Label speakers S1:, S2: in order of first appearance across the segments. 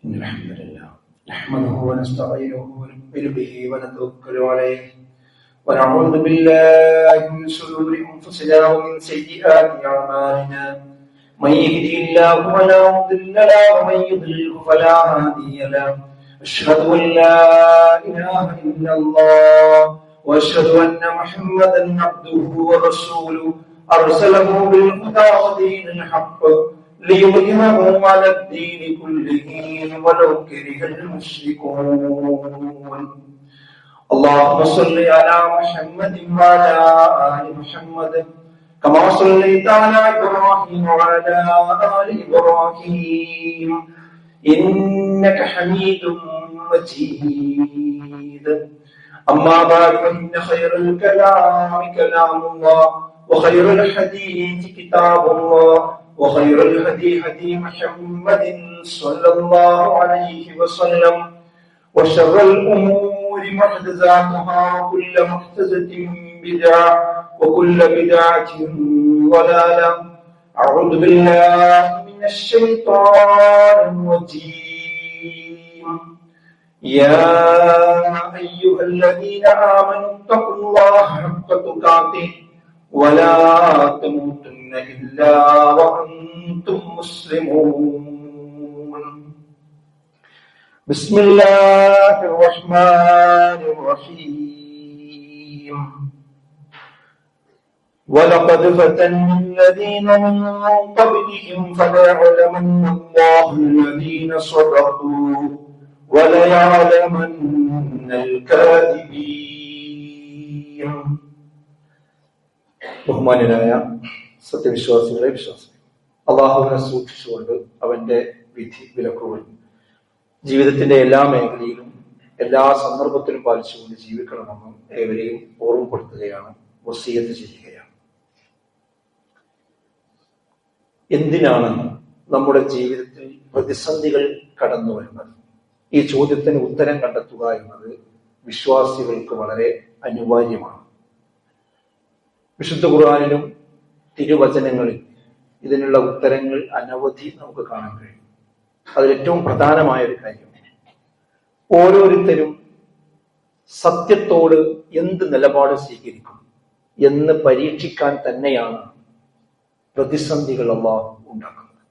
S1: إن الحمد لله نحمده ونستعينه ونؤمن به ونتوكل عليه ونعوذ بالله من شرور أنفسنا ومن سيئات أعمالنا من يهده الله فلا مضل له ومن يضلل فلا هادي له أشهد أن لا إله إلا الله وأشهد أن محمدا عبده ورسوله أرسله بالهدى ودين الحق ليظهره على الدين كله ولو كره المشركون. اللهم صل على محمد وعلى آل محمد كما صليت على إبراهيم وعلى آل إبراهيم إنك حميد مجيد. أما بعد فإن خير الكلام كلام الله وخير الحديث كتاب الله وخير الهدي هدي محمد صلى الله عليه وسلم وشر الأمور محدثاتها وكل محدثة بدعة وكل بدعة ضلالة. أعوذ بالله من الشيطان الرجيم. يا أيها الذين آمنوا اتقوا الله حق تقاته ولا تموتن إلا وأنتم مسلمون. بسم الله الرحمن الرحيم. ولقد فتنا الذين من قبلهم فليعلمن الله الذين صدقوا وليعلمن الكاذبين. ബഹുമാന്യനായ സത്യവിശ്വാസികളെ വിശ്വാസം, അള്ളാഹുവിനെ സൂക്ഷിച്ചുകൊണ്ട് അവന്റെ വിധി വിലക്കുകൾ ജീവിതത്തിന്റെ എല്ലാ മേഖലയിലും എല്ലാ സന്ദർഭത്തിലും പാലിച്ചുകൊണ്ട് ജീവിക്കണമെന്നും ഏവരെയും ഓർമ്മപ്പെടുത്തുകയാണ്, വസിയത്ത് ചെയ്യുകയാണ്. എന്തിനാണ് നമ്മുടെ ജീവിതത്തിൽ പ്രതിസന്ധികൾ കടന്നു വരുന്നത്? ഈ ചോദ്യത്തിന് ഉത്തരം കണ്ടെത്തുക എന്നത് വിശ്വാസികൾക്ക് വളരെ അനിവാര്യമാണ്. വിശുദ്ധ ഖുർആനിലും തിരുവചനങ്ങളിൽ ഇതിനുള്ള ഉത്തരങ്ങൾ അനവധി നമുക്ക് കാണാൻ കഴിയും. അതിലേറ്റവും പ്രധാനമായ ഒരു കാര്യം, ഓരോരുത്തരും സത്യത്തോട് എന്ത് നിലപാട് സ്വീകരിക്കും എന്ന് പരീക്ഷിക്കാൻ തന്നെയാണ് പ്രതിസന്ധികൾ അല്ലാഹു ഉണ്ടാക്കുന്നത്.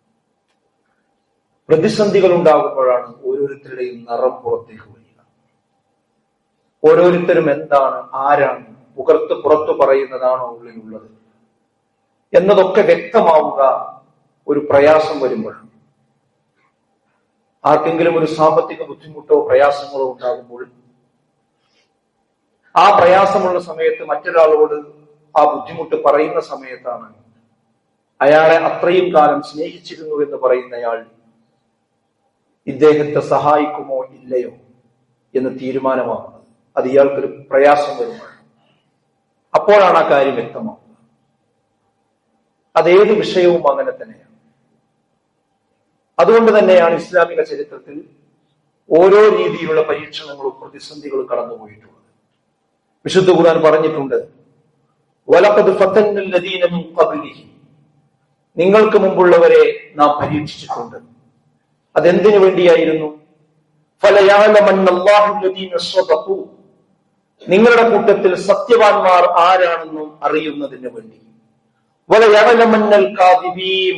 S1: പ്രതിസന്ധികൾ ഉണ്ടാകുമ്പോഴാണ് ഓരോരുത്തരുടെയും നിറം പുറത്തേക്ക് വരിക. ഓരോരുത്തരും എന്താണ്, ആരാണ്, പുറത്തു പറയുന്നതാണോ ഉള്ളിലുള്ളത് എന്നതൊക്കെ വ്യക്തമാവുക ഒരു പ്രയാസം വരുമ്പോഴാണ്. ആർക്കെങ്കിലും ഒരു സാമ്പത്തിക ബുദ്ധിമുട്ടോ പ്രയാസങ്ങളോ ഉണ്ടാകുമ്പോൾ ആ പ്രയാസമുള്ള സമയത്ത് മറ്റൊരാളോട് ആ ബുദ്ധിമുട്ട് പറയുന്ന സമയത്താണ് അയാളെ അത്രയും കാലം സ്നേഹിച്ചിരുന്നു എന്ന് പറയുന്നയാൾ ഇദ്ദേഹത്തെ സഹായിക്കുമോ ഇല്ലയോ എന്ന് തീരുമാനമാകുന്നത്. അത് ഇയാൾക്കൊരു പ്രയാസം വരുമ്പോഴാണ്. അപ്പോഴാണ് ആ കാര്യം വ്യക്തമാവുക. അതേത് വിഷയവും അങ്ങനെ തന്നെയാണ്. അതുകൊണ്ട് തന്നെയാണ് ഇസ്ലാമിക ചരിത്രത്തിൽ ഓരോ രീതിയിലുള്ള പരീക്ഷണങ്ങളും പ്രതിസന്ധികളും കടന്നുപോയിട്ടുള്ളത്. വിശുദ്ധ ഖുർആൻ പറഞ്ഞിട്ടുണ്ട്, വലഖദ് ഫതന്നൽ ലദീന മിൻ ഖബ്ലിഹിം, നിങ്ങൾക്ക് മുമ്പുള്ളവരെ നാം പരീക്ഷിച്ചിട്ടുണ്ട്. അതെന്തിനു വേണ്ടിയായിരുന്നു? ഫലയഅലമന്നല്ലാഹു ലദീന സ്വദഖൂ, നിങ്ങളുടെ കൂട്ടത്തിൽ സത്യവാന്മാർ ആരാണെന്നും അറിയുന്നതിന് വേണ്ടി. വലയഅലമന്നൽ കാദിബീൻ,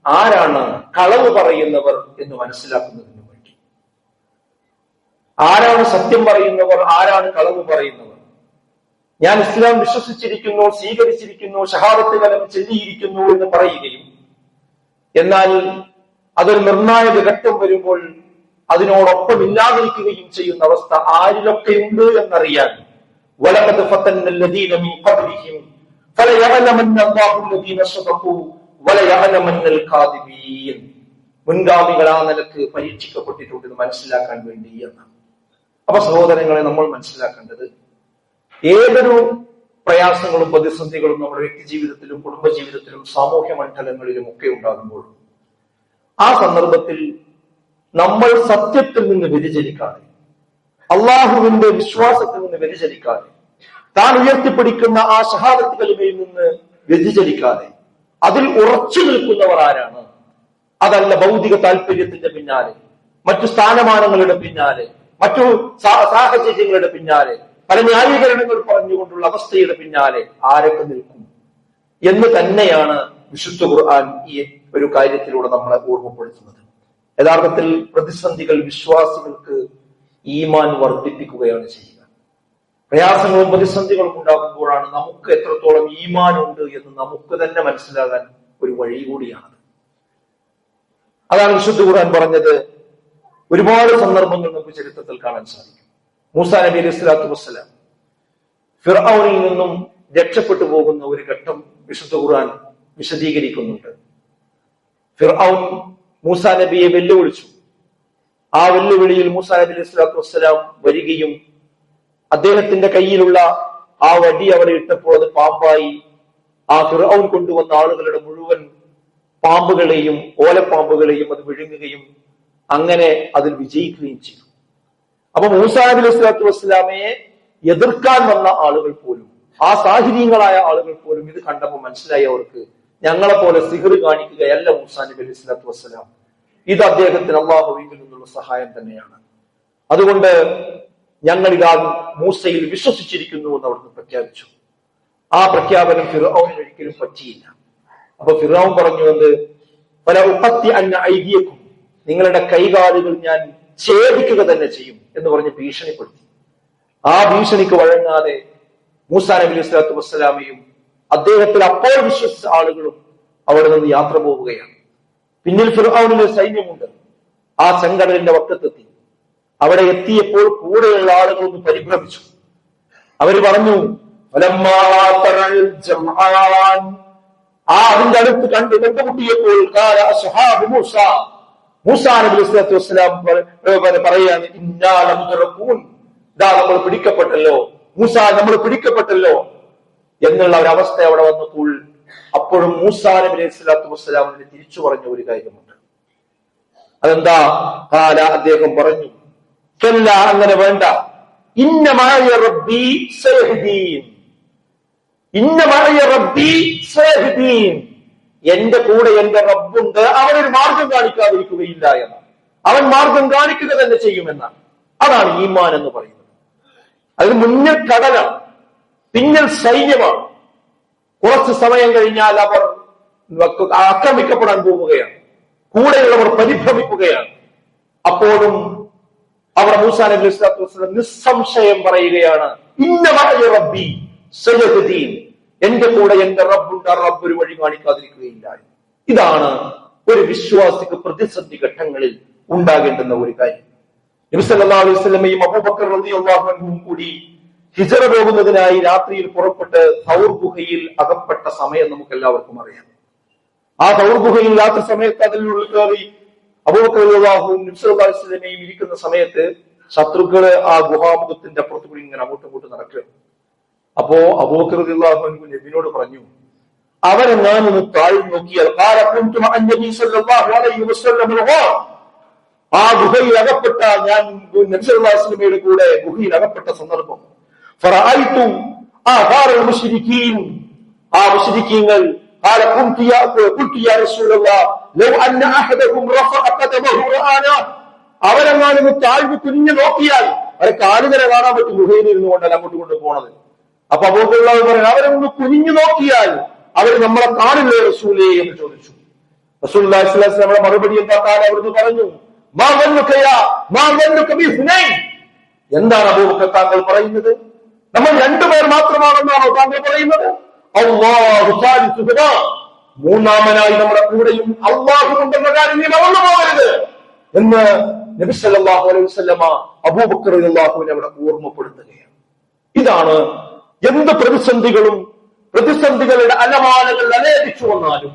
S1: ആരാണ് കളവ് പറയുന്നവർ എന്ന് മനസ്സിലാക്കുന്നതിന് വേണ്ടി. ആരാണ് സത്യം പറയുന്നവർ, ആരാണ് കളവ് പറയുന്നവർ? ഞാൻ ഇസ്ലാം വിശ്വസിച്ചിരിക്കുന്നു, സ്വീകരിച്ചിരിക്കുന്നു, ഷഹാദത്ത് കലം ചൊല്ലിയിരിക്കുന്നു എന്ന് പറയുകയും എന്നാൽ അതൊരു നിർണായക ഘട്ടം വരുമ്പോൾ അതിനോടൊപ്പം ഇല്ലാതിരിക്കുകയും ചെയ്യുന്ന അവസ്ഥ ആരിലൊക്കെയുണ്ട് എന്നറിയാൻ വലഖദ് ഫതന്നൽ ലദീന മിൻ ഖബ്ലിഹിം ഫലയഅലമന്ന അല്ലാഹു ലദീന സ്വദഖൂ വലയഅലമന്നൽ കാദിബീൻ, മുൻഗാമികൾ ആ നിലക്ക് പരീക്ഷിക്കപ്പെട്ടിട്ടുണ്ടെന്ന് മനസ്സിലാക്കാൻ വേണ്ടി എന്നാണ്. അപ്പൊ സഹോദരങ്ങളെ, നമ്മൾ മനസ്സിലാക്കേണ്ടത് ഏതൊരു പ്രയാസങ്ങളും പ്രതിസന്ധികളും നമ്മുടെ വ്യക്തി ജീവിതത്തിലും കുടുംബജീവിതത്തിലും സാമൂഹ്യ മണ്ഡലങ്ങളിലും ഒക്കെ ഉണ്ടാകുമ്പോൾ ആ സന്ദർഭത്തിൽ നമ്മൾ സത്യത്തിൽ നിന്ന് വ്യതിചലിക്കാതെ, അള്ളാഹുവിന്റെ വിശ്വാസത്തിൽ നിന്ന് വ്യതിചലിക്കാതെ, താൻ ഉയർത്തിപ്പിടിക്കുന്ന ആ ഷഹാദത്ത് കലിമയിൽ നിന്ന് വ്യതിചലിക്കാതെ അതിൽ ഉറച്ചു നിൽക്കുന്നവർ ആരാണ്? അതല്ല ഭൗതിക താല്പര്യത്തിന്റെ പിന്നാലെ,
S2: മറ്റു സ്ഥാനമാനങ്ങളുടെ പിന്നാലെ, മറ്റു സാഹചര്യങ്ങളുടെ പിന്നാലെ, പല ന്യായീകരണങ്ങൾ പറഞ്ഞുകൊണ്ടുള്ള അവസ്ഥയുടെ പിന്നാലെ ആരൊക്കെ നിൽക്കും എന്ന് തന്നെയാണ് വിശുദ്ധ ഖുർആൻ ഈ ഒരു കാര്യത്തിലൂടെ നമ്മളെ ഓർമ്മപ്പെടുത്തുന്നത്. യഥാർത്ഥത്തിൽ പ്രതിസന്ധികൾ വിശ്വാസികൾക്ക് ഈമാൻ വർദ്ധിപ്പിക്കുകയാണ് ചെയ്യുക. പ്രയാസങ്ങളും പ്രതിസന്ധികളും ഉണ്ടാകുമ്പോഴാണ് നമുക്ക് എത്രത്തോളം ഈമാൻ ഉണ്ട് എന്ന് നമുക്ക് തന്നെ മനസ്സിലാകാൻ ഒരു വഴി കൂടിയാണത്. അതാണ് വിശുദ്ധ ഖുർആൻ പറഞ്ഞത്. ഒരുപാട് സന്ദർഭങ്ങൾ നമുക്ക് ചരിത്രത്തിൽ കാണാൻ സാധിക്കും. മൂസാ നബി അലൈഹി സ്വലാത്തു വസ്സലാം ഫിർഔനിൽ നിന്നും രക്ഷപ്പെട്ടു പോകുന്ന ഒരു ഘട്ടം വിശുദ്ധ ഖുർആൻ വിശദീകരിക്കുന്നുണ്ട്. ഫിർഔൻ മൂസാ നബിയെ വെല്ലുവിളിച്ചു. ആ വെല്ലുവിളിയിൽ മൂസാ നബി അലൈഹി സ്വലാത്തു വസ്സലാം വരികയും അദ്ദേഹത്തിന്റെ കയ്യിലുള്ള ആ വടി അവിടെ ഇട്ടപ്പോൾ അത് പാമ്പായി ആ ഫിർഔൻ കൊണ്ടുവന്ന ആളുകളുടെ മുഴുവൻ പാമ്പുകളെയും ഓലപ്പാമ്പുകളെയും അത് വിഴുങ്ങുകയും അങ്ങനെ അതിൽ വിജയിക്കുകയും ചെയ്തു. അപ്പൊ മൂസാ നബി അലൈഹി സ്വലാത്തു വസ്സലാമയെ എതിർക്കാൻ വന്ന ആളുകൾ പോലും, ആ സാഹിര്യങ്ങളായ ആളുകൾ പോലും ഇത് കണ്ടപ്പോൾ മനസ്സിലായി അവർക്ക് ഞങ്ങളെ പോലെ സിഹർ കാണിക്കുകയല്ല മൂസാ നബി അലൈഹി സ്വലാത്തു വസ്സലാം, ഇത് അദ്ദേഹത്തിന് അല്ലാഹുവിൽ നിന്നുള്ള സഹായം തന്നെയാണ്. അതുകൊണ്ട് ഞങ്ങൾ ഇതാ മൂസയിൽ വിശ്വസിച്ചിരിക്കുന്നു എന്ന് അവിടുന്ന് പ്രഖ്യാപിച്ചു. ആ പ്രഖ്യാപനം ഫിർഔന് ഒരിക്കലും പറ്റിയില്ല. അപ്പൊ ഫിർഔൻ പറഞ്ഞു എന്ത്, പല ഉപ്പത്തി അന്ന ഐദിയക്കും, നിങ്ങളുടെ കൈകാലുകൾ ഞാൻ ഛേദിക്കുക തന്നെ ചെയ്യും എന്ന് പറഞ്ഞ് ഭീഷണിപ്പെടുത്തി. ആ ഭീഷണിക്ക് വഴങ്ങാതെ മൂസാ നബി അലൈഹി സ്വലാത്തു വസ്സലാമയും അദ്ദേഹത്തിൽ അപ്പോൾ വിശ്വസിച്ച ആളുകളും അവിടെ നിന്ന് യാത്ര പോവുകയാണ്. പിന്നിൽ ഫിർഔനിലെ സൈന്യമുണ്ട്. ആ ചെങ്കടലിന്റെ വക്കത്തെത്തി. അവിടെ എത്തിയപ്പോൾ കൂടെയുള്ള ആളുകളൊന്ന് പരിഭ്രമിച്ചു. അവര് പറഞ്ഞു, അതിന്റെ അടുത്ത് കണ്ട് കണ്ടുമുട്ടിയപ്പോൾ മൂസാ നബി അലൈഹി സ്വലാത്തു വസ്സലാം പറയാണ്, നമ്മൾ പിടിക്കപ്പെട്ടല്ലോ, മൂസാ നമ്മൾ പിടിക്കപ്പെട്ടല്ലോ എന്നുള്ള ഒരവസ്ഥ അവിടെ വന്നപ്പോൾ അപ്പോഴും മൂസാ നബി അലൈഹി സ്വലാത്തു വസ്സലാമിന് തിരിച്ചു പറഞ്ഞ ഒരു കാര്യമുണ്ട്. അതെന്താ? അദ്ദേഹം പറഞ്ഞു, അങ്ങനെ വേണ്ട, ഇന്നമായ റബ്ബി സയഹ്ദീൻ, ഇന്നമായ റബ്ബി സയഹ്ദീൻ, എന്റെ കൂടെ എന്റെ റബ്ബുണ്ട്, അവനൊരു മാർഗം കാണിക്കാതിരിക്കുകയില്ല എന്നാണ്. അവൻ മാർഗം കാണിക്കുക തന്നെ ചെയ്യുമെന്നാണ്. അതാണ് ഈമാൻ എന്ന് പറയുന്നത്. അതിന് മുന്നിൽ കടലാണ്, പിന്നിൽ സൈന്യമാണ്. കുറച്ച് സമയം കഴിഞ്ഞാൽ അവർ ആക്രമിക്കപ്പെടാൻ പോവുകയാണ്. കൂടെയുള്ളവർ പരിഭ്രമിക്കുകയാണ്. അപ്പോഴും അവർ മൂസാ നബി അലൈഹി സ്വലാത്തു വസ്സലാം നിസ്സംശയം പറയുകയാണ്, ഇന്നമായ റബ്ബി സയഹ്ദീൻ, എന്റെ കൂടെ എന്റെ റബ്ബുണ്ട്, റബ്ബ് ഒരു വഴി കാണിക്കാതിരിക്കുകയില്ല. ഇതാണ് ഒരു വിശ്വാസിക്ക് പ്രതിസന്ധി ഘട്ടങ്ങളിൽ ഉണ്ടാകേണ്ടുന്ന ഒരു കാര്യം. നബി സല്ലല്ലാഹു അലൈഹി വസല്ലമയും അബൂബക്കർ റളിയല്ലാഹു അൻഹും കൂടി ഹിജ്റ പോകുന്നതിനായി രാത്രിയിൽ പുറപ്പെട്ട് തൗർ ഗുഹയിൽ അകപ്പെട്ട സമയം നമുക്ക് എല്ലാവർക്കും അറിയാം. ആ തൗർ ഗുഹയിൽ രാത്രി സമയത്ത് അതിനുള്ളിൽ കയറി അബൂബക്കർ റളിയല്ലാഹുവും നബി സല്ലല്ലാഹു അലൈഹി വസല്ലമയും ഇരിക്കുന്ന സമയത്ത് ശത്രുക്കള് ആ ഗുഹാമുഖത്തിന്റെ അപ്പുറത്ത് കൂടി ഇങ്ങനെ അങ്ങോട്ടും ഇങ്ങോട്ടും നടക്കുക. അപ്പോ അബൂബക്കർ റളിയല്ലാഹു അൻഹു നബിയോട് പറഞ്ഞു, അവരെങ്ങാനൊന്ന് താഴ്ന്നു നോക്കിയാൽ, ആ ഗുഹയിൽ അകപ്പെട്ട ഞാൻ നബി സല്ലല്ലാഹു അലൈഹി വസല്ലമയുടെ കൂടെ ഗുഹയിൽ അകപ്പെട്ട സന്ദർഭം, ആ മുശ്രിക്കീങ്ങൾ അവരെങ്ങാനും താഴ്ന്നു കുനിഞ്ഞു നോക്കിയാൽ അവരെ കാലുകരെ കാണാൻ പറ്റും, ഗുഹയിൽ ഇരുന്നു കൊണ്ടല്ല അങ്ങോട്ട് കൊണ്ട് പോണത്. അപ്പൊ അബൂബക്കർ പറയാൻ, അവരൊന്ന് കുനിഞ്ഞു നോക്കിയാൽ അവർ നമ്മളെ കാണില്ലേ റസൂലേ എന്ന് ചോദിച്ചു. റസൂലുള്ളാഹി സ്വല്ലല്ലാഹു അലൈഹി വസല്ലം മറുപടി എന്താ? അവിടുന്ന് പറഞ്ഞു, എന്താണ് അബൂബക്കർ താങ്കൾ പറയുന്നത്? നമ്മൾ രണ്ടുപേർ മാത്രമാണെന്നാണോ താങ്കൾ പറയുന്നത്? അല്ലാഹു സാലിസുഹുമാ, മൂന്നാമനായി നമ്മുടെ കൂടെയും അല്ലാഹു ഉണ്ടെന്ന കാര്യം നീ മറന്നു പോകരുത് എന്ന് നബി സല്ലല്ലാഹു അലൈഹി വസല്ലമ അബൂബക്കർ റളിയല്ലാഹുവിനെ അവിടെ ഓർമ്മപ്പെടുത്തുകയാണ്. ഇതാണ് എന്ത് പ്രതിസന്ധികളുടെ അലമാലകൾ അലേപിച്ചു വന്നാലും,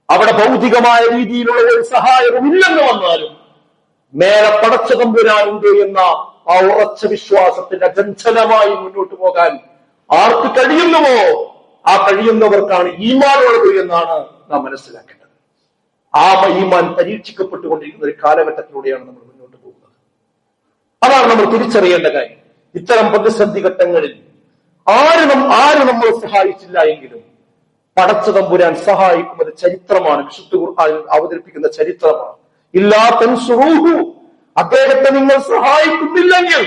S2: അവിടെ ഭൗതികമായ രീതിയിലുള്ള ഒരു സഹായവും ഇല്ലെന്ന് വന്നാലും, മേലെ പടച്ച തമ്പുരാനുണ്ട് എന്ന ആ ഉറച്ച വിശ്വാസത്തിന്റെ അചഞ്ചലമായി മുന്നോട്ട് പോകാൻ ആർക്ക് കഴിയുന്നുവോ ആ കഴിയുന്നവർക്കാണ് ഈമാനുള്ളത് എന്നാണ് നാം മനസ്സിലാക്കേണ്ടത്. ആ ഈമാൻ പരീക്ഷിക്കപ്പെട്ടുകൊണ്ടിരിക്കുന്ന ഒരു കാലഘട്ടത്തിലൂടെയാണ് നമ്മൾ മുന്നോട്ട് പോകുന്നത്. അതാണ് നമ്മൾ തിരിച്ചറിയേണ്ട കാര്യം. ഇത്തരം പ്രതിസന്ധി ഘട്ടങ്ങളിൽ ആര് നമ്മളെ സഹായിച്ചില്ല എങ്കിലും പടച്ച തമ്പുരാൻ സഹായിക്കുന്നത് ചരിത്രമാണ്. വിശുദ്ധ ഖുർആനിൽ അവതരിപ്പിക്കുന്ന ചരിത്രമാണ്. ഇല്ലാ തൻസുറൂഹു അദ്ദേഹത്തെ നിങ്ങൾ സഹായിക്കുന്നില്ലെങ്കിൽ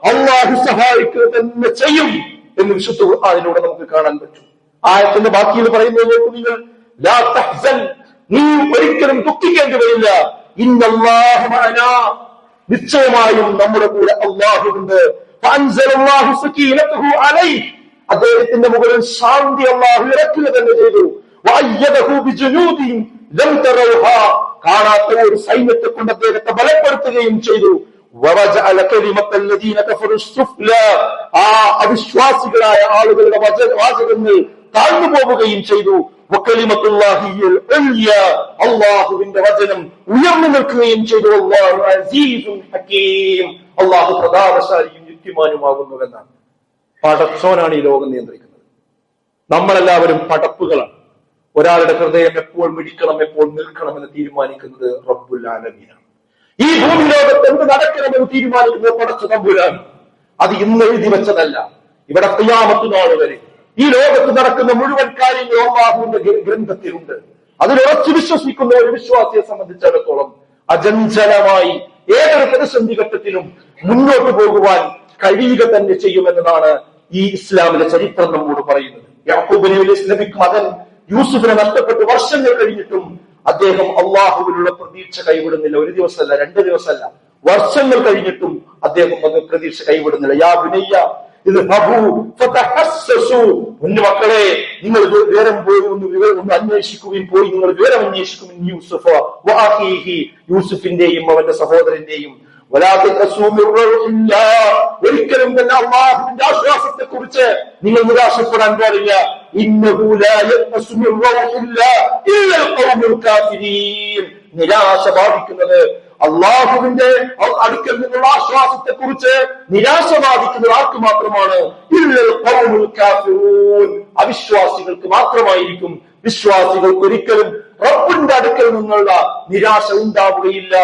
S2: അള്ളാഹു സഹായിക്കുക തന്നെ ചെയ്യും എന്ന് വിശുദ്ധ ഖുർആനിലൂടെ നമുക്ക് കാണാൻ പറ്റും. ആയത്തിന്റെ ബാക്കിയിൽ പറയുന്നതിലേക്ക് നിങ്ങൾ ലാ തഹ്സൻ, നീ ഒരിക്കലും ദുഃഖിക്കേണ്ടി വരില്ല. ഇന്നല്ലാഹു മഅനാ, നിശ്ചയമായും നമ്മുടെ കൂടെ അള്ളാഹുണ്ട്. ഫഅൻസലല്ലാഹു സകീനതഹു അലൈഹി, അദ്ദേഹത്തിന്റെ മുകളിൽ ശാന്തി അള്ളാഹു ഇറക്കുക തന്നെ ചെയ്തു. വഅയ്യദഹു ബിജുനൂദിൻ ലം തറൗഹാ, കാണാത്ത ഒരു സൈന്യത്തെ കൊണ്ട് അദ്ദേഹത്തെ ബലപ്പെടുത്തുകയും ചെയ്തു. വവജഅല കലിമത്തല്ലദീന കഫറു സുഫ്ലാ, ആ അവിശ്വാസികളായ ആളുകളുടെ വാചകങ്ങൾ താഴ്ന്നു പോവുകയും ചെയ്തു. വകലിമത്തുല്ലാഹിൽ ഉൽയാ, അല്ലാഹുവിന്റെ വചനം ഉയർന്നു നിൽക്കുകയും ചെയ്തു. അല്ലാഹു അസീസുൻ ഹകീം, അല്ലാഹു പ്രതാപശാലിയും യുക്തിമാനുമാകുന്നുവെന്നാണ്. പടച്ചോനാണ് ഈ ലോകം നിയന്ത്രിക്കുന്നത്. നമ്മളെല്ലാവരും പടപ്പുകളാണ്. ഒരാളുടെ ഹൃദയം എപ്പോൾ മിടിക്കണം, എപ്പോൾ നിൽക്കണം എന്ന് തീരുമാനിക്കുന്നത് റബ്ബുൽ ആലമീനാണ്. ഈ ഭൂമി ലോകത്ത് എന്ത് നടക്കണമെന്ന് തീരുമാനിക്കുന്നത് പടച്ച തമ്പുരാണ്. അത് ഇന്ന് എഴുതി വെച്ചതല്ല. ഇവിടെ ഖിയാമത്ത് നാൾ വരെ ഈ ലോകത്ത് നടക്കുന്ന മുഴുവൻ കാര്യങ്ങളും അല്ലാഹുവിന്റെ ഗ്രന്ഥത്തിലുണ്ട്. അതിലുറച്ചു വിശ്വസിക്കുന്ന ഒരു വിശ്വാസിയെ സംബന്ധിച്ചിടത്തോളം അചഞ്ചലമായി ഏതൊരു പ്രതിസന്ധി ഘട്ടത്തിലും മുന്നോട്ട് പോകുവാൻ കഴിയുക തന്നെ ചെയ്യുമെന്നതാണ് ഈ ഇസ്ലാമിലെ ചരിത്രം നമ്മോട് പറയുന്നത്. യാക്കൂബ് നബിക്ക് മകൻ യൂസുഫിനെ നഷ്ടപ്പെട്ട് വർഷങ്ങൾ കഴിഞ്ഞിട്ടും അദ്ദേഹം അള്ളാഹുവിനുള്ള പ്രതീക്ഷ കൈവിടുന്നില്ല. ഒരു ദിവസമല്ല, 2 ദിവസമല്ല, വർഷങ്ങൾ കഴിഞ്ഞിട്ടും അദ്ദേഹം അത് പ്രതീക്ഷ കൈവിടുന്നില്ല. യാ ബുനയ്യ ഇദ്ഹബൂ ഫതഹസ്സസൂ, മക്കളെ നിങ്ങൾ വിവരം പോയി ഒന്ന് അന്വേഷിക്കുകയും പോയി നിങ്ങൾ വിവരം അന്വേഷിക്കും. യൂസുഫ വഅഖീഹി, യൂസുഫിന്റെയും അവന്റെ സഹോദരന്റെയും. ഒരിക്കലും തന്നെ അല്ലാഹുവിന്റെ ആശ്വാസത്തെ കുറിച്ച് നിങ്ങൾ നിരാശപ്പെടാൻ പാടില്ല. നിരാശ ബാധിക്കുന്നത് അള്ളാഹുവിന്റെ അടുക്കൽ നിന്നുള്ള ആശ്വാസത്തെ കുറിച്ച് നിരാശ ബാധിക്കുന്നത് ആർക്ക് മാത്രമാണ്? അവിശ്വാസികൾക്ക് മാത്രമായിരിക്കും. വിശ്വാസികൾക്ക് ഒരിക്കലും റബ്ബിന്റെ അടുക്കൽ നിന്നുള്ള നിരാശ ഉണ്ടാവുകയില്ല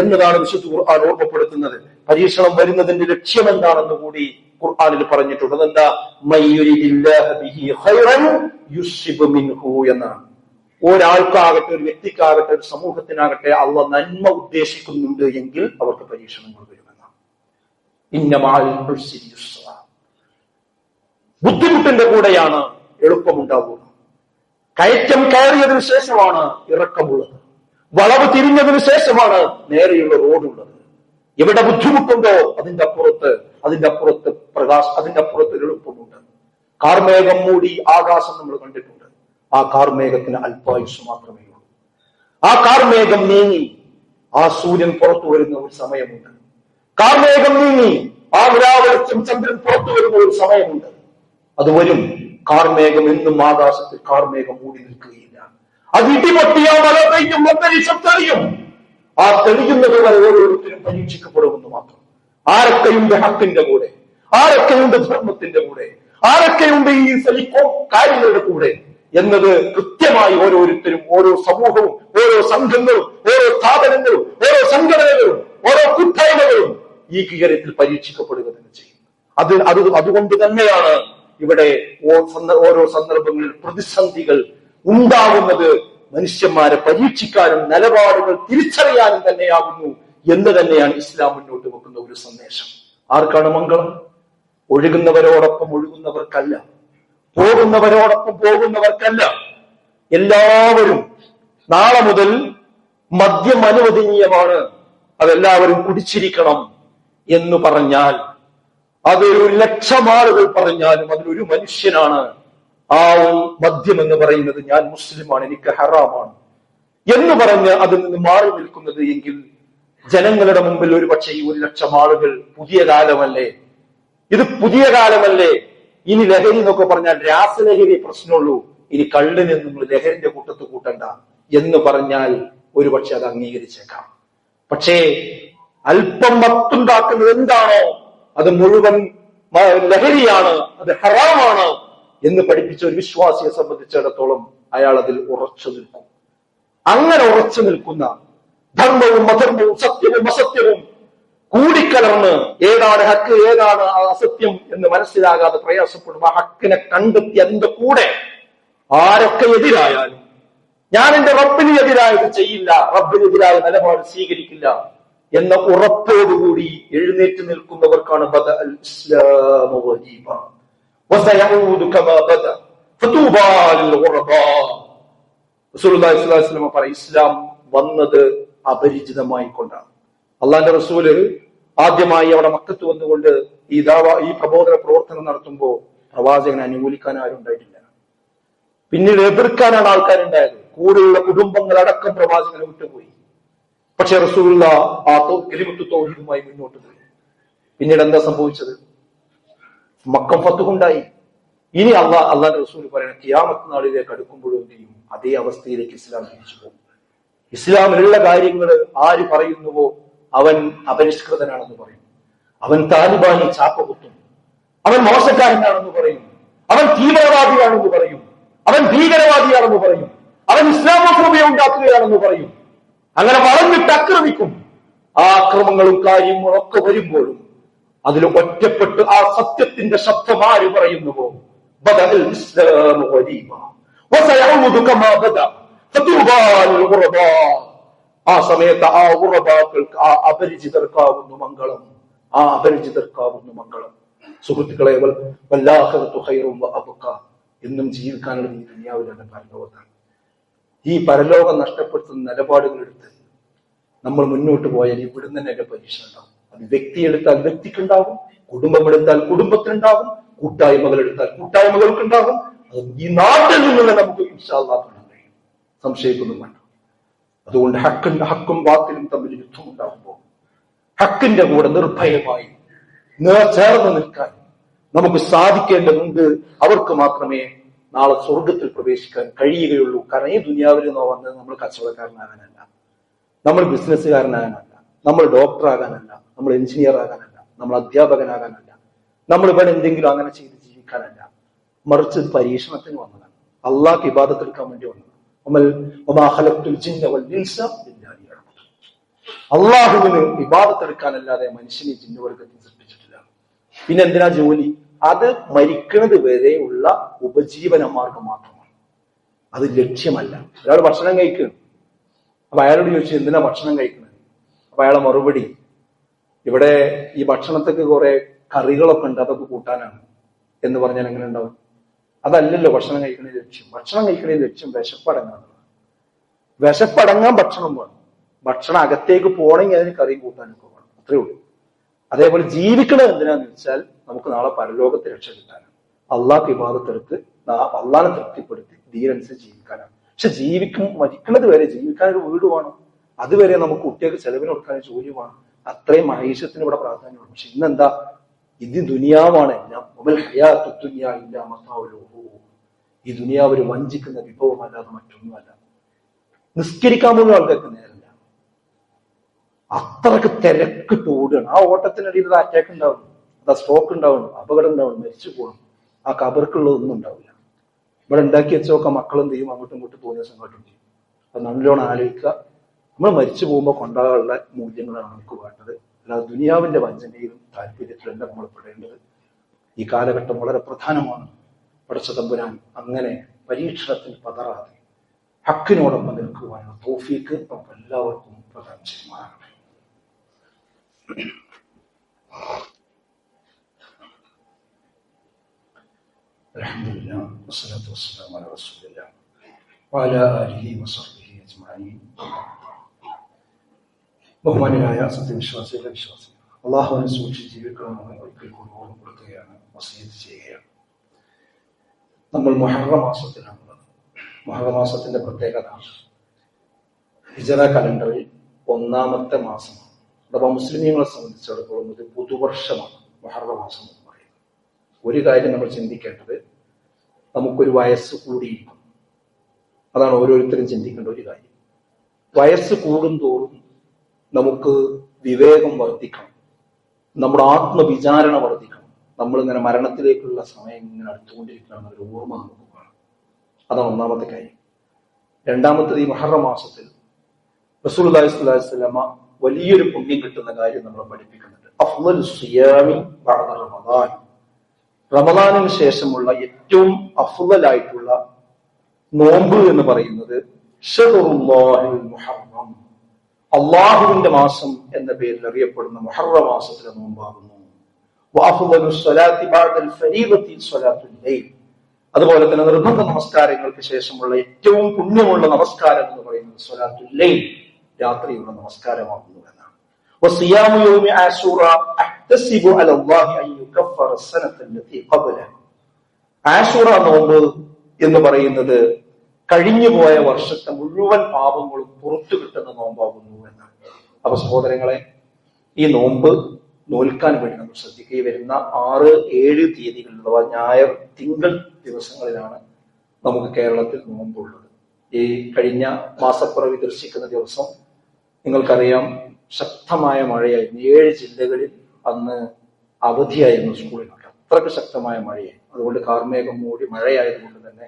S2: എന്നതാണ് വിശുദ്ധ ഖുർആൻ ഓർമ്മപ്പെടുത്തുന്നത്. പരീക്ഷണം വരുന്നതിന്റെ ലക്ഷ്യം എന്താണെന്ന് കൂടി ഖുർആനിൽ പറഞ്ഞിട്ടുണ്ട്. അതെന്താ? മയ്യുരിദില്ലാഹു ബിഹി ഖൈറൻ യുസ്ബ് മിൻഹു എന്നാണ്. ഒരാൾക്കാകട്ടെ, ഒരു വ്യക്തിക്കാകട്ടെ, ഒരു സമൂഹത്തിനാകട്ടെ അള്ളാഹ് നന്മ ഉദ്ദേശിക്കുന്നുണ്ട് എങ്കിൽ അവർക്ക് പരീക്ഷണങ്ങൾ വരുമെന്നാണ്. ഇന്നമഅൽ ഉസ്രി യുസ്റാ, ബുദ്ധിമുട്ടിന്റെ കൂടെയാണ് എളുപ്പമുണ്ടാവുക. കയറ്റം കയറിയതിനു ശേഷമാണ് ഇറക്കമുള്ളത്. വളവ് തിരിഞ്ഞതിനു ശേഷമാണ് നേരെയുള്ള റോഡുള്ളത്. എവിടെ ബുദ്ധിമുട്ടുണ്ടോ അതിന്റെ അപ്പുറത്ത് പ്രകാശം, അതിന്റെ അപ്പുറത്ത് എളുപ്പമുണ്ട്. കാർമേഘം മൂടി ആകാശം നമ്മൾ കണ്ടിട്ടുണ്ട്. ആ കാർമേഘത്തിന് അല്പായുസ് മാത്രമേ ഉള്ളൂ. ആ കാർമേഘം നീങ്ങി ആ സൂര്യൻ പുറത്തു വരുന്ന ഒരു സമയമുണ്ട്. കാർമേഘം നീങ്ങി ആ നിലാവെളിച്ചം ചന്ദ്രൻ പുറത്തു വരുന്ന ഒരു സമയമുണ്ട്. അത് വരും. കാർമേഘം എന്നും ആകാശത്തിൽ കാർമേഘം മൂടി നിൽക്കുകയില്ല. അത് ഇടിപൊട്ടിയാ മഴ പെയ്യും, അന്തരീക്ഷം തെളിയും. ആ തെളിയുന്നത് വരെ ഓരോരുത്തരും പരീക്ഷിക്കപ്പെടുമെന്ന് മാത്രം. ആരൊക്കെയുണ്ട് ഹക്കിന്റെ കൂടെ? ആരൊക്കെയുണ്ട് ധർമ്മത്തിന്റെ കൂടെ? ആരൊക്കെയുണ്ട് ഈ സലിക്കോ കാര്യങ്ങളുടെ കൂടെ എന്നത് കൃത്യമായി ഓരോരുത്തരും, ഓരോ സമൂഹവും, ഓരോ സംഘങ്ങളും, ഓരോ സ്ഥാപനങ്ങളും, ഓരോ സംഘടനകളും, ഓരോ കൂട്ടായ്മകളും ഈ കാര്യത്തിൽ പരീക്ഷിക്കപ്പെടുക തന്നെ ചെയ്യും. അതുകൊണ്ട് തന്നെയാണ് ഇവിടെ ഓരോ സന്ദർഭങ്ങളിൽ പ്രതിസന്ധികൾ ഉണ്ടാവുന്നത്. മനുഷ്യന്മാരെ പരീക്ഷിക്കാനും നിലപാടുകൾ തിരിച്ചറിയാനും തന്നെയാകുന്നു എന്ന് തന്നെയാണ് ഇസ്ലാം മുന്നോട്ട് വെക്കുന്ന ഒരു സന്ദേശം. ആർക്കാണ് മംഗളം? ഒഴുകുന്നവരോടൊപ്പം ഒഴുകുന്നവർക്കല്ല, പോകുന്നവരോടൊപ്പം പോകുന്നവർക്കല്ല. എല്ലാവരും നാളെ മുതൽ മദ്യം അനുവദനീയമാണ്, അതെല്ലാവരും കുടിച്ചിരിക്കണം എന്ന് പറഞ്ഞാൽ, അതൊരു 1,00,000 ആളുകൾ പറഞ്ഞാലും അതിലൊരു മനുഷ്യനാണ് ആ മദ്യം എന്ന് പറയുന്നത് ഞാൻ മുസ്ലിമാണ്, എനിക്ക് ഹറാമാണ് എന്ന് പറഞ്ഞ് അതിൽ നിന്ന് മാറി നിൽക്കുന്നത് എങ്കിൽ ജനങ്ങളുടെ മുമ്പിൽ ഒരുപക്ഷെ ഈ 1,00,000 ആളുകൾ പുതിയ കാലമല്ലേ, ഇത് പുതിയ കാലമല്ലേ, ഇനി ലഹരി എന്നൊക്കെ പറഞ്ഞാൽ രാസലഹരി പ്രശ്നമുള്ളൂ, ഇനി കള്ളിനെ നിങ്ങൾ ലഹരിന്റെ കൂട്ടത്ത് കൂട്ടണ്ട എന്ന് പറഞ്ഞാൽ ഒരുപക്ഷെ അത് അംഗീകരിച്ചേക്കാം. പക്ഷേ അല്പം മത്തുണ്ടാക്കുന്നത് എന്താണോ അത് മുഴുവൻ ലഹരിയാണ്, അത് ഹറാമാണ് എന്ന് പഠിപ്പിച്ച ഒരു വിശ്വാസിയെ സംബന്ധിച്ചിടത്തോളം അയാൾ അതിൽ ഉറച്ചു നിൽക്കും. അങ്ങനെ ഉറച്ചു നിൽക്കുന്ന ധർമ്മവും അധർമ്മവും സത്യവും അസത്യവും കൂടിക്കലർന്ന് ഏതാണ് ഹക്ക് ഏതാണ് അസത്യം എന്ന് മനസ്സിലാകാതെ പ്രയാസപ്പെടും. ആ ഹക്കിനെ കണ്ടെത്തി അതിന്റെ കൂടെ ആരൊക്കെ എതിരായാലും ഞാൻ എന്റെ റബ്ബിന് എതിരായത് ചെയ്യില്ല, റബ്ബിനെതിരായ നിലപാട് സ്വീകരിക്കില്ല എന്ന ഉറപ്പോടുകൂടി എഴുന്നേറ്റ് നിൽക്കുന്നവർക്കാണ് ബദഅൽ ഇസ്ലാമു ഗരീബ വസയഊദു കമാ ബദഅ ഫതൂബാ ലിൽ ഗുറബാ. റസൂലുള്ളാഹി സ്വല്ലല്ലാഹു അലൈഹി വസല്ലം പറയും, ഇസ്ലാം വന്നത് അപരിചിതമായി കൊണ്ടാണ്. അള്ളാന്റെ റസൂല് ആദ്യമായി അവിടെ മക്കത്ത് വന്നുകൊണ്ട് ഈ പ്രബോധന പ്രവർത്തനം നടത്തുമ്പോൾ പ്രവാചകനെ അനുകൂലിക്കാൻ ആരും ഉണ്ടായിട്ടില്ല. പിന്നീട് എതിർക്കാനാണ് ആൾക്കാരുണ്ടായത്. കൂടെയുള്ള കുടുംബങ്ങളടക്കം പ്രവാചകനെ വിട്ടുപോയി. പക്ഷെ റസൂലുള്ള ആ കലിമത്തു തൗഹീദുമായി മുന്നോട്ട് പോയി. പിന്നീട് എന്താ സംഭവിച്ചത്? മക്ക ഫത്ഹുണ്ടായി. ഇനി അള്ളാന്റെ റസൂൽ പറയുന്നത് ഖിയാമത്ത് നാളിലേക്ക് അടുക്കുമ്പോഴും ചെയ്യും അതേ അവസ്ഥയിലേക്ക് ഇസ്ലാം തിരിച്ചു പോകും. ഇസ്ലാമിലുള്ള കാര്യങ്ങൾ ആര് പറയുന്നുവോ അവൻ അപരിഷ്കൃതനാണെന്ന് പറയും, അവൻ താലിബാനി ചാപ്പ കുത്തും, അവൻ മോശക്കാരനാണെന്ന് പറയും, അവൻ തീവ്രവാദിയാണെന്ന് പറയും, അവൻ ഭീകരവാദിയാണെന്ന് പറയും, അവൻ ഇസ്ലാമോഫോബിയ ഉണ്ടാക്കുകയാണെന്ന് പറയും. അങ്ങനെ വളഞ്ഞിട്ട് ആക്രമിക്കും. ആ ആക്രമങ്ങളും കാര്യങ്ങളും ഒക്കെ വരുമ്പോഴും അതിൽ ഒറ്റപ്പെട്ട് ആ സത്യത്തിന്റെ ശബ്ദം ആര് പറയുന്നുവോ ബദഅൽ ഇസ്ലാമു ഗരീബ വസയഊദു കമാ ബദഅ ഫതൂബാ ലിൽ ഗുറബാ. ആ സമയത്ത് ആ ഗുറബാക്കൾക്ക്, ആ അപരിചിതർക്കാവുന്നു മംഗളം, ആ അപരിചിതർക്കാവുന്നു മംഗളം. സുഹൃത്തുക്കളെ, വല്ലാഖിറതു ഖൈറും വഅബ്ഖ. എന്നും ജീവിക്കാനുള്ള ഈ ദുനിയാവിലാണ് പരലോകത്താണ്. ഈ പരലോകം നഷ്ടപ്പെടുത്തുന്ന നിലപാടുകളെടുത്ത് നമ്മൾ മുന്നോട്ട് പോയാൽ ഇവിടുന്ന് തന്നെ പരീക്ഷ ഉണ്ടാവും. അത് വ്യക്തിയെടുത്താൽ വ്യക്തിക്കുണ്ടാവും, കുടുംബമെടുത്താൽ കുടുംബത്തിനുണ്ടാവും, കൂട്ടായ്മകൾ എടുത്താൽ കൂട്ടായ്മകൾക്കുണ്ടാവും. അത് ഈ നാട്ടിൽ നിന്നുള്ള നമുക്ക് ഇൻഷാ അല്ലാഹ് കാണാൻ കഴിയും, സംശയിക്കൊന്നും വേണ്ട. അതുകൊണ്ട് ഹക്കും ബാത്തിലും തമ്മിൽ യുദ്ധമുണ്ടാകുമ്പോൾ ഹക്കിന്റെ കൂടെ നിർഭയമായി ചേർന്ന് നിൽക്കാൻ നമുക്ക് സാധിക്കേണ്ടതുണ്ട്. അവർക്ക് മാത്രമേ നാളെ സ്വർഗത്തിൽ പ്രവേശിക്കാൻ കഴിയുകയുള്ളൂ. കാരണം ഈ ദുനിയാവിൽ നിന്ന് വന്നത് നമ്മൾ കച്ചവടക്കാരനാകാനല്ല, നമ്മൾ ബിസിനസ്സുകാരനാകാനല്ല, നമ്മൾ ഡോക്ടറാകാനല്ല, നമ്മൾ എഞ്ചിനീയർ ആകാനല്ല, നമ്മൾ അധ്യാപകനാകാനല്ല, നമ്മൾ ഇവിടെ എന്തെങ്കിലും അങ്ങനെ ചെയ്ത് ജീവിക്കാനല്ല. മറിച്ച് പരീക്ഷണത്തിന് വന്നതാണ്, അള്ളാഹ് ഇബാദത്തെടുക്കാൻ വേണ്ടി വന്നതാണ്. അള്ളാഹുവിന് ഇബാദത്തെടുക്കാനല്ലാതെ മനുഷ്യനെ ജിന്നുവർഗത്തിൽ സൃഷ്ടിച്ചിട്ടില്ല. പിന്നെ എന്തിനാ ജോലി? അത് മരിക്കുന്നത് വരെയുള്ള ഉപജീവന മാർഗം മാത്രമാണ്, അത് ലക്ഷ്യമല്ല. ഒരാൾ ഭക്ഷണം കഴിക്കണം, അപ്പൊ അയാളോട് ചോദിച്ചു എന്തിനാ ഭക്ഷണം കഴിക്കുന്നത്? അപ്പൊ അയാളെ മറുപടി, ഇവിടെ ഈ ഭക്ഷണത്തൊക്കെ കുറെ കറികളൊക്കെ ഉണ്ട്, അതൊക്കെ കൂട്ടാനാണ് എന്ന് പറഞ്ഞാൽ എങ്ങനെ ഉണ്ടാവും? അതല്ലല്ലോ ഭക്ഷണം കഴിക്കണ ലക്ഷ്യം. ഭക്ഷണം കഴിക്കണ ലക്ഷ്യം വിശപ്പടങ്ങാണ്. വിശപ്പടങ്ങാൻ ഭക്ഷണം വേണം. ഭക്ഷണം അകത്തേക്ക് പോകണമെങ്കിൽ അതിന് കറിയും കൂട്ടാനൊക്കെ വേണം, അത്രേ ഉള്ളൂ. അതേപോലെ ജീവിക്കണത് എന്തിനാന്ന് വെച്ചാൽ നമുക്ക് നാളെ പരലോകത്തെ രക്ഷ കിട്ടാനാണ്. അള്ളാഹ് ഇബാദത്തെടുത്ത് അള്ളാഹിനെ തൃപ്തിപ്പെടുത്തി ദീനനുസരിച്ച് ജീവിക്കാനാണ്. പക്ഷെ മരിക്കുന്നത് വരെ ജീവിക്കാനൊരു വീട് വേണം, അതുവരെ നമുക്ക് കുട്ടികൾക്ക് ചെലവിന് കൊടുക്കാൻ ജോലി വേണം. അത്രയും മഹീഷത്തിന് ഇവിടെ പ്രാധാന്യമുള്ളൂ. പക്ഷെ ഇന്നെന്താ? ഇത് ദുനിയാവാണ് എല്ലാം. ഈ ദുനിയാവ് ഒരു വഞ്ചിക്കുന്ന വിഭവമല്ലാതെ മറ്റൊന്നുമല്ല. നിസ്കരിക്കാൻ പോലും ആൾക്കാർക്ക് നേരമില്ല, അത്രക്ക് തിരക്കിട്ട് ഓടുകയാണ്. ആ ഓട്ടത്തിനിടയിൽ അറ്റാക്ക് ഉണ്ടാവും, അതാ സ്ട്രോക്ക് ഉണ്ടാവണം, അപകടം ഉണ്ടാവണം, മരിച്ചു പോകണം. ആ കബർക്കുള്ളതൊന്നും ഉണ്ടാവില്ല. ഇവിടെ ഉണ്ടാക്കി വെച്ചൊക്കെ മക്കളും ചെയ്യും, അങ്ങോട്ടും ഇങ്ങോട്ടും തോന്നിയ സംഘട്ടും ചെയ്യും. അത് നല്ലോണം ആലോചിക്കുക. നമ്മൾ മരിച്ചു പോകുമ്പോൾ കൊണ്ടാകാനുള്ള മൂല്യങ്ങളാണ് നമുക്ക് വേണ്ടത്, അല്ലാതെ ദുനിയാവിന്റെ വഞ്ചനയിലും താല്പര്യത്തിലല്ല നമ്മൾ പെടേണ്ടത്. ഈ കാലഘട്ടം വളരെ പ്രധാനമാണ്. പടച്ച തമ്പുരാൻ അങ്ങനെ പരീക്ഷണത്തിൽ പതറാതെ ഹക്കിനോടൊപ്പം നിൽക്കുവാനുള്ള തൗഫീക്ക് നമുക്ക് എല്ലാവർക്കും പ്രദാനം ചെയ്യുമാറാകട്ടെ. അൽഹംദുലില്ലാഹ് വസ്സലാത്തു വസ്സലാമു അലാ റസൂലില്ലാഹ് വഅലാ ആലിഹി വസഹ്ബിഹി അജ്മഈൻ. ബഹുമാന്യരായ സത്യവിശ്വാസികളെ, വിശ്വാസികൾ, അള്ളാഹുവിനെ സൂക്ഷിച്ച് ജീവിക്കണമെന്ന് ഒരിക്കൽ കൂടി ഓർമ്മപ്പെടുത്തുകയാണ്, വസിയത്ത് ചെയ്യുകയാണ്. നമ്മൾ മുഹറം മാസത്തിലാണുള്ളത്. മുഹറം മാസത്തിന്റെ പ്രത്യേകത ഹിജറ കലണ്ടറിൽ 1ാമത്തെ മാസമാണ്. അഥവാ മുസ്ലിമീങ്ങളെ സംബന്ധിച്ചിടത്തോളം ഇത് പുതുവർഷമാണ് മുഹറം മാസം എന്ന് പറയുന്നത്. ഒരു കാര്യം നമ്മൾ ചിന്തിക്കേണ്ടത്, നമുക്കൊരു വയസ്സ് കൂടിയിരിക്കും. അതാണ് ഓരോരുത്തരും ചിന്തിക്കേണ്ട ഒരു കാര്യം. വയസ്സ് കൂടുന്തോറും നമുക്ക് വിവേകം വർദ്ധിക്കണം, നമ്മുടെ ആത്മവിചാരണ വർദ്ധിക്കണം. നമ്മളിങ്ങനെ മരണത്തിലേക്കുള്ള സമയം ഇങ്ങനെ അടുത്തുകൊണ്ടിരിക്കണം എന്നൊരു ഓർമ്മ നമുക്ക് വേണം. അതാണ് ഒന്നാമത്തെ കാര്യം. രണ്ടാമത്തത്, ഈ മുഹറം മാസത്തിൽ റസൂലുള്ളാഹി സ്വല്ലല്ലാഹു അലൈഹി വസല്ലമ വലിയൊരു പുണ്യം കിട്ടുന്ന കാര്യം നമ്മളെ പഠിപ്പിക്കുന്നുണ്ട്. അഫ്ളലു സിയാമി ബഅദ റമദാൻ, റമദാനിന് ശേഷമുള്ള ഏറ്റവും അഫ്ളലായിട്ടുള്ള നോമ്പ് എന്ന് പറയുന്നത് ഷഹ്റുല്ലാഹിൽ മുഹറം, അള്ളാഹുവിന്റെ മാസം എന്ന പേരിൽ അറിയപ്പെടുന്ന മുഹറം മാസത്തിലെ നോമ്പാകുന്നു. വഅഫ്ളലുസ് സ്വലാത്തി ബഅദൽ ഫരീദത്തി സ്വലാത്തുൽ ലൈൽ, അതുപോലെ തന്നെ നിർബന്ധ നമസ്കാരങ്ങൾക്ക് ശേഷമുള്ള ഏറ്റവും പുണ്യമുള്ള നമസ്കാരം എന്ന് പറയുന്നത് സ്വലാത്തുൽ ലൈൽ, രാത്രിയുള്ള നമസ്കാരമാകുന്നു എന്നാണ്. വസിയാമു യൗമി ആശൂറ അഹ്തസിബു അലല്ലാഹി അൻ യുകഫറ അസ്സനത അല്ലതി ഖബലഹ, ആശൂറ നോമ്പ് എന്ന് പറയുന്നത് കഴിഞ്ഞുപോയ വർഷത്തെ മുഴുവൻ പാപങ്ങളും പുറത്തു കിട്ടുന്ന നോമ്പാകുന്നു എന്നാണ്. അപ്പൊ സഹോദരങ്ങളെ, ഈ നോമ്പ് നോൽക്കാൻ വേണ്ടി നമ്മൾ ശ്രദ്ധിക്കുക. ഈ വരുന്ന 6, 7 തീയതികളിൽ അഥവാ ഞായർ, തിങ്കൾ ദിവസങ്ങളിലാണ് നമുക്ക് കേരളത്തിൽ നോമ്പുള്ളത്. ഈ കഴിഞ്ഞ മാസപ്പിറവി ദർശിക്കുന്ന ദിവസം നിങ്ങൾക്കറിയാം, ശക്തമായ മഴയായിരുന്നു. 7 ജില്ലകളിൽ അന്ന് അവധിയായിരുന്നു സ്കൂളിലൊക്കെ. അത്രയ്ക്ക് ശക്തമായ മഴയായി. അതുകൊണ്ട് കാർമേഘം മൂടി മഴയായതുകൊണ്ട് തന്നെ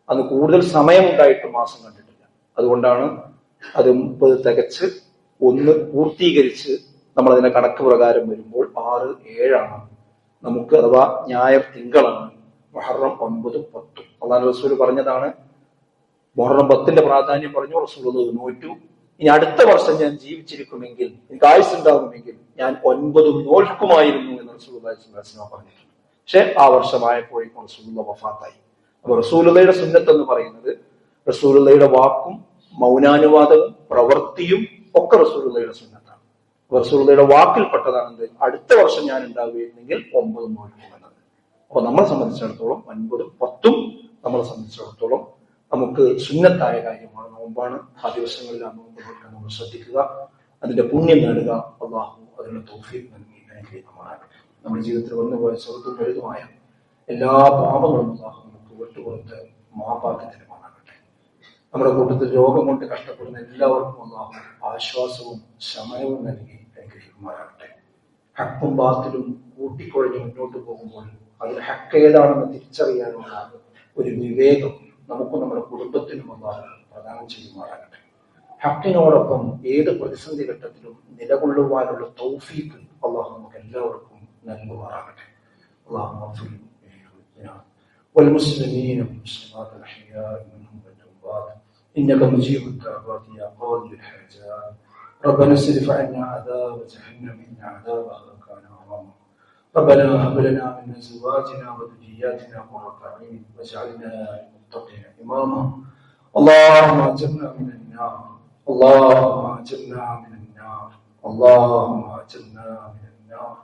S2: അന്ന് കൂടുതൽ സമയമുണ്ടായിട്ട് മാസം കണ്ടിട്ടില്ല. അതുകൊണ്ടാണ് അത് 30 തികച്ച് 1 പൂർത്തീകരിച്ച് നമ്മളതിന്റെ കണക്ക് പ്രകാരം വരുമ്പോൾ 6, 7 നമുക്ക്, അഥവാ ഞായർ തിങ്കളാണ് മുഹറം 9, 10. അല്ലാഹു റസൂൽ പറഞ്ഞതാണ്. മുഹറം 10ന്റെ പ്രാധാന്യം പറഞ്ഞു. റസൂൽ നോറ്റു. ഇനി അടുത്ത വർഷം ഞാൻ ജീവിച്ചിരിക്കുമെങ്കിൽ, എനിക്ക് ആയുസ്സുണ്ടാകുമെങ്കിൽ ഞാൻ 9 നോൽക്കുമായിരുന്നു എന്ന് റസൂലുള്ളാഹി സ്വല്ലല്ലാഹു അലൈഹി വസല്ലം പറഞ്ഞിട്ടുണ്ട്. പക്ഷെ ആ വർഷമായപ്പോഴേക്കും റസൂലുള്ളാഹി വഫാത്തായി. അപ്പൊ റസൂലുള്ളാഹിയുടെ സുന്നത്ത് എന്ന് പറയുന്നത് റസൂലുള്ളാഹിയുടെ വാക്കും മൗനാനുവാദവും പ്രവൃത്തിയും ഒക്കെ റസൂലുള്ളാഹിയുടെ സുന്നത്താണ്. റസൂലുള്ളാഹിയുടെ വാക്കിൽപ്പെട്ടതാണെന്ന് അടുത്ത വർഷം ഞാൻ ഉണ്ടാവുകയായിരുന്നെങ്കിൽ 9 നോൽക്കുമെന്നത്. അപ്പൊ നമ്മളെ സംബന്ധിച്ചിടത്തോളം 9, 10 നമ്മളെ സംബന്ധിച്ചിടത്തോളം നമുക്ക് സുന്നത്തായ കാര്യമാണ്, നോമ്പാണ്. ആ ദിവസങ്ങളിൽ ആ നോമ്പ് നോക്കാൻ നമ്മൾ ശ്രദ്ധിക്കുക, അതിന്റെ പുണ്യം നേടുക. അല്ലാഹു അതിനുള്ള തൗഫീഖ് നൽകി അനുഗ്രഹിക്കുമാറാകട്ടെ. നമ്മുടെ ജീവിതത്തിൽ വന്നുപോയ ചെറുതും വലുതുമായ എല്ലാ പാപങ്ങളും അല്ലാഹു നമുക്ക് വിട്ടുപുറത്ത് മാപ്പാക്കി തരുമാറാകട്ടെ. നമ്മുടെ കൂട്ടത്തിൽ രോഗം കൊണ്ട് കഷ്ടപ്പെടുന്ന എല്ലാവർക്കും അല്ലാഹു ആശ്വാസവും ശമനവും നൽകി അനുഗ്രഹിക്കുമാറാകട്ടെ. ഹക്കും ബാത്തിലും കൂട്ടിക്കുഴഞ്ഞ് മുന്നോട്ട് പോകുമ്പോൾ അതിൽ ഹക്ക് ഏതാണെന്ന് തിരിച്ചറിയാനുള്ള ഒരു വിവേകം നമുക്കും നമ്മുടെ കുടുംബത്തിനും അല്ലാഹു പ്രദാനം ചെയ്യുമാറാകട്ടെ. ഹക്കിനോടൊപ്പം ഏത് പ്രതിസന്ധി ഘട്ടത്തിലും നിലകൊള്ളുവാനുള്ള തൗഫീഖ് അല്ലാഹു നമുക്ക് എല്ലാവർക്കും നൽകുമാറാകട്ടെ. അല്ലാഹു والمسلمين والمسلمات الأحياء منهم والأموات إنك مجيب الدعوات يا قاضي الحاجات. ربنا اصرف عنا عذاب جهنم إن عذابها كان غراما. ربنا هب لنا من أزواجنا وذرياتنا قرة أعين واجعلنا للمتقين إماما. اللهم أجرنا من النار، اللهم أجرنا من النار، اللهم أجرنا من النار.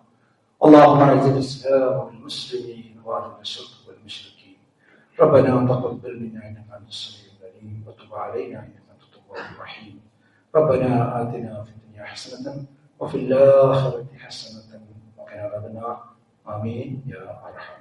S2: اللهم أعز الإسلام والمسلمين وأذل الشرك والمشركين. ربنا تقبل منا إنك أنت السميع العليم وتب علينا إنك أنت التواب الرحيم. ربنا آتنا في الدنيا حسنة وفي الآخرة حسنة وقنا عذاب النار. آمين يا أرحم